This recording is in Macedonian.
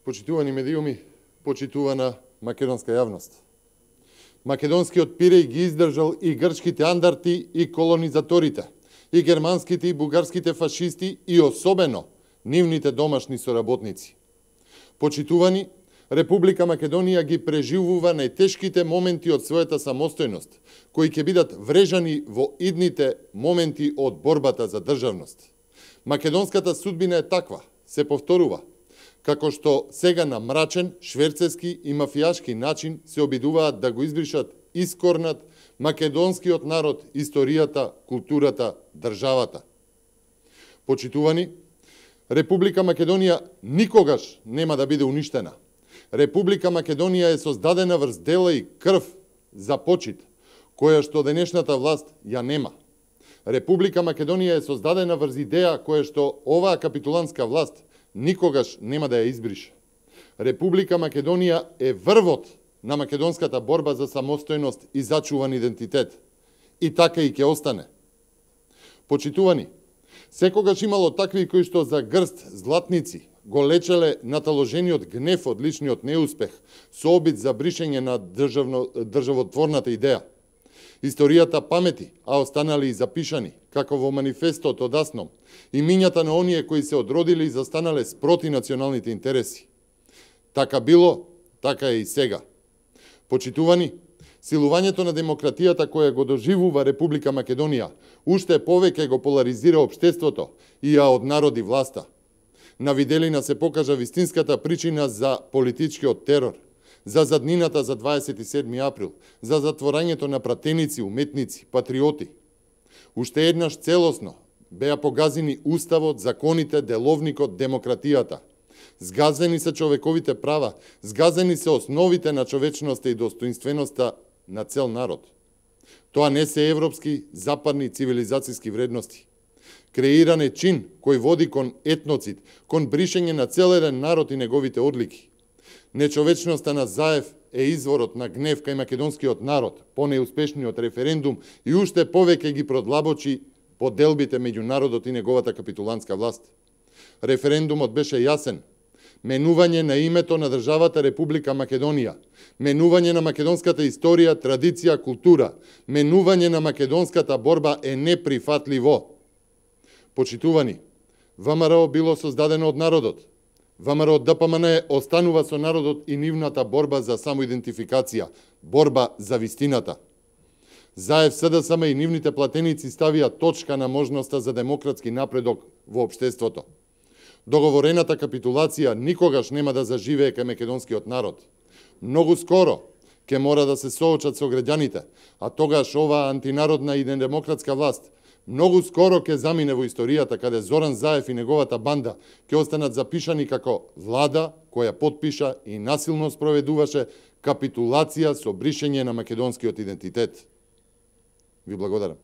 Почитувани медиуми, почитувана македонска јавност. Македонскиот Пиреј ги издржал и грчките андарти и колонизаторите, и германските и бугарските фашисти и особено нивните домашни соработници. Почитувани, Република Македонија ги преживува најтешките моменти од својата самостојност, кои ќе бидат врежани во идните моменти од борбата за државност. Македонската судбина е таква, се повторува, како што сега на мрачен, шверцески и мафијашки начин се обидуваат да го избришат, искорнат македонскиот народ, историјата, културата, државата. Почитувани, Република Македонија никогаш нема да биде уништена. Република Македонија е создадена врз дела и крв за почит, која што денешната власт ја нема. Република Македонија е создадена врз идеја која што оваа капитулантска власт никогаш нема да ја избрише. Република Македонија е врвот на македонската борба за самостојност и зачуван идентитет. И така и ќе остане. Почитувани, секогаш имало такви кои што за грст златници го лечеле наталожениот гнев од личниот неуспех со обид за бришење на државотворната идеја. Историјата памети, а останали и запишани, како во манифестот од Асном, имињата на оние кои се одродили и застанале спроти националните интереси. Така било, така е и сега. Почитувани, силувањето на демократијата која го доживува Република Македонија уште повеќе го поларизира општеството и ја однароди власта. На виделина се покажа вистинската причина за политичкиот терор, за заднината за 27 април, за затворањето на пратеници, уметници, патриоти. Уште еднаш целосно беа погазени уставот, законите, деловникот, демократијата. Згазени се човековите права, згазени се основите на човечноста и достоинственоста на цел народ. Тоа не се европски, западни цивилизацијски вредности. Креиран е чин кој води кон етноцид, кон бришење на цел еден народ и неговите одлики. Нечовечноста на Заев е изворот на гнев кај македонскиот народ по неуспешниот референдум и уште повеќе ги продлабочи поделбите меѓу народот и неговата капитулантска власт. Референдумот беше јасен. Менување на името на државата Република Македонија, менување на македонската историја, традиција, култура, менување на македонската борба е неприфатливо. Почитувани, ВМРО било создадено од народот. ВМРО ДПМН останува со народот и нивната борба за самоидентификација, борба за вистината. Заев СДСМ и нивните платеници ставија точка на можноста за демократски напредок во општеството. Договорената капитулација никогаш нема да заживее кај македонскиот народ. Многу скоро ќе мора да се соочат со граѓаните, а тогаш оваа антинародна и недемократска власт многу скоро ќе замине во историјата каде Зоран Заев и неговата банда ќе останат запишани како влада која потпиша и насилно спроведуваше капитулација со бришење на македонскиот идентитет. Ви благодарам.